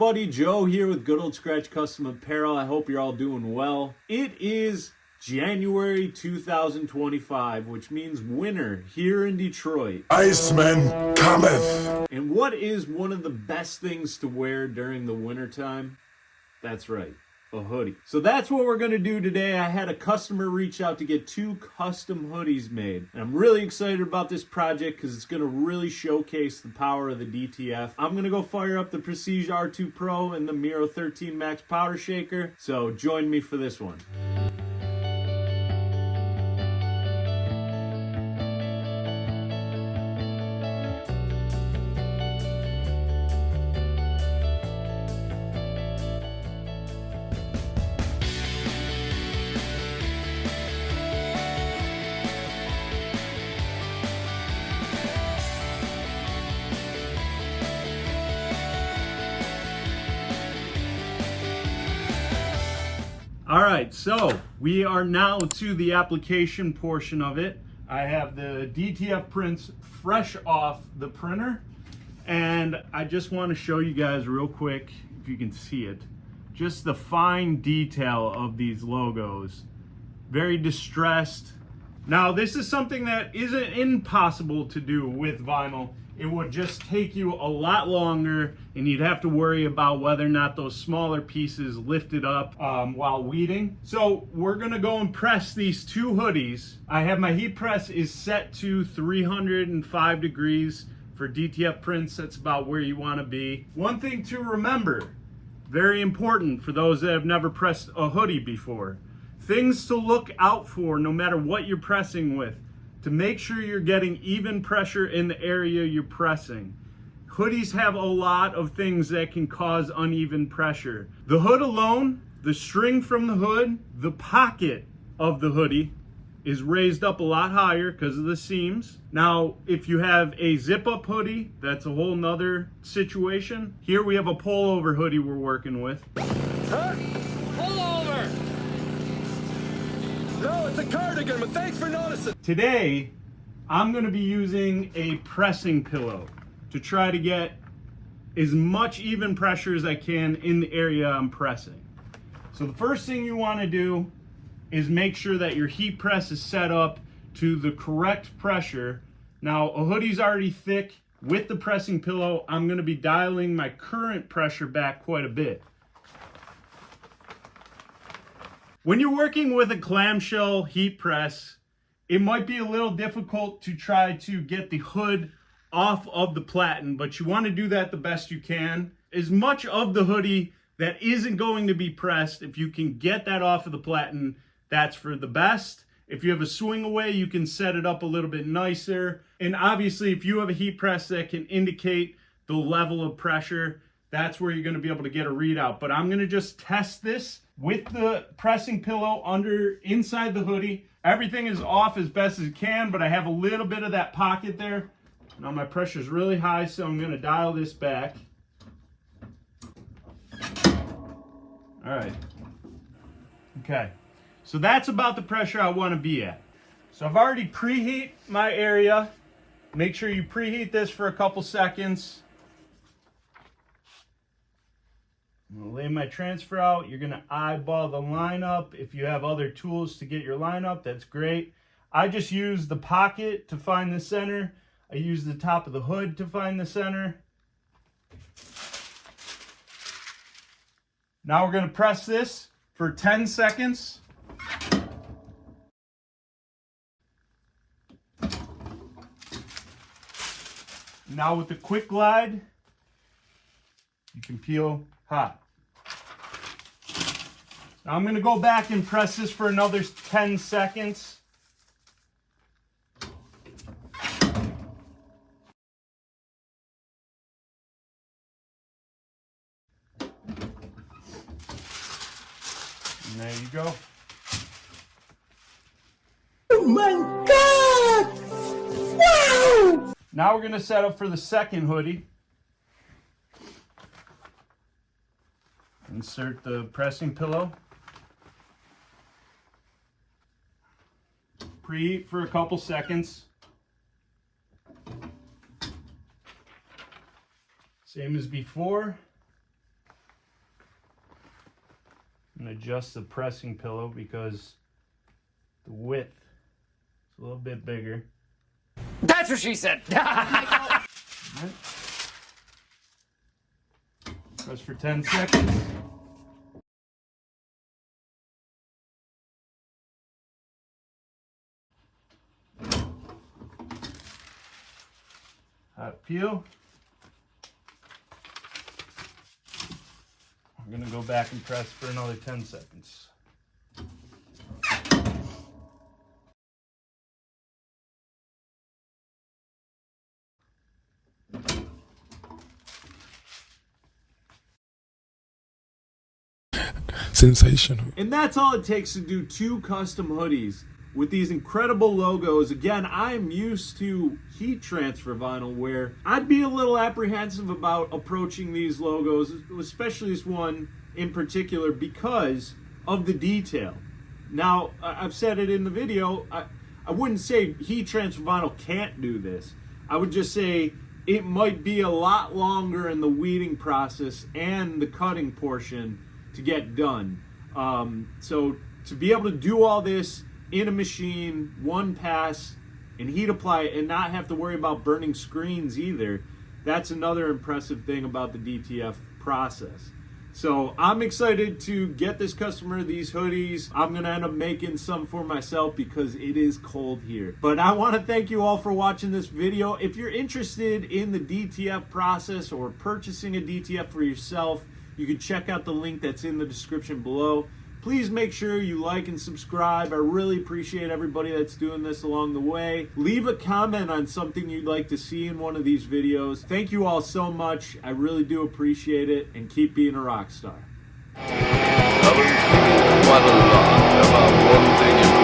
everybody, Joe here with Good Old Scratch Custom Apparel. I hope you're all doing well. It is January 2025, which means winter here in Detroit. Iceman cometh. And what is one of the best things to wear during the wintertime? That's right, a hoodie. So that's what we're going to do today. I had a customer reach out to get 2 custom hoodies made. And I'm really excited about this project because it's going to really showcase the power of the DTF. I'm going to go fire up the Prestige R2 Pro and the Miro 13 Max Powder Shaker. So join me for this one. All right, so we are now to the application portion of it. I have the DTF prints fresh off the printer, and I just want to show you guys real quick, if you can see it, just the fine detail of these logos. Very distressed. Now, this is something that isn't impossible to do with vinyl. It would just take you a lot longer, and you'd have to worry about whether or not those smaller pieces lifted up while weeding. So we're gonna go and press these 2 hoodies. I have my heat press is set to 305 degrees. For DTF prints, that's about where you wanna be. One thing to remember, very important for those that have never pressed a hoodie before, things to look out for no matter what you're pressing with, to make sure you're getting even pressure in the area you're pressing. Hoodies have a lot of things that can cause uneven pressure. The hood alone, the string from the hood, the pocket of the hoodie is raised up a lot higher because of the seams. Now, if you have a zip-up hoodie, that's a whole nother situation. Here we have a pullover hoodie we're working with. Huh? Pull over! No, it's a cardigan, but thanks for noticing. Today, I'm gonna be using a pressing pillow to try to get as much even pressure as I can in the area I'm pressing. So the first thing you wanna do is make sure that your heat press is set up to the correct pressure. Now, a hoodie's already thick. With the pressing pillow, I'm gonna be dialing my current pressure back quite a bit. When you're working with a clamshell heat press, it might be a little difficult to try to get the hood off of the platen, but you want to do that the best you can. As much of the hoodie that isn't going to be pressed, if you can get that off of the platen, that's for the best. If you have a swing away, you can set it up a little bit nicer. And obviously, if you have a heat press that can indicate the level of pressure, that's where you're going to be able to get a readout. But I'm going to just test this with the pressing pillow inside the hoodie. Everything is off as best as it can, but I have a little bit of that pocket there. Now my pressure is really high, so I'm going to dial this back. All right. Okay. So that's about the pressure I want to be at. So I've already preheat my area. Make sure you preheat this for a couple seconds. I'm going to lay my transfer out. You're going to eyeball the lineup. If you have other tools to get your lineup, that's great. I just use the pocket to find the center. I use the top of the hood to find the center. Now we're going to press this for 10 seconds. Now with the quick glide, you can peel hot. Now I'm going to go back and press this for another 10 seconds. And there you go. Oh my God! Wow! Now we're going to set up for the second hoodie. Insert the pressing pillow. Preheat for a couple seconds. Same as before. adjust the pressing pillow because the width is a little bit bigger. That's what she said. Right. Press for 10 seconds. Hot peel. We're going to go back and press for another 10 seconds. Sensational. And that's all it takes to do 2 custom hoodies with these incredible logos. Again, I'm used to heat transfer vinyl where I'd be a little apprehensive about approaching these logos, especially this one in particular, because of the detail. Now, I've said it in the video, I wouldn't say heat transfer vinyl can't do this. I would just say it might be a lot longer in the weeding process and the cutting portion to get done. So to be able to do all this in a machine, one pass, and heat apply it and not have to worry about burning screens either, that's another impressive thing about the DTF process. So I'm excited to get this customer these hoodies. I'm gonna end up making some for myself because it is cold here. But I wanna thank you all for watching this video. If you're interested in the DTF process or purchasing a DTF for yourself, you can check out the link that's in the description below. Please make sure you like and subscribe. I really appreciate everybody that's doing this along the way. Leave a comment on something you'd like to see in one of these videos. Thank you all so much. I really do appreciate it, and keep being a rock star. I was thinking quite a lot about one thing in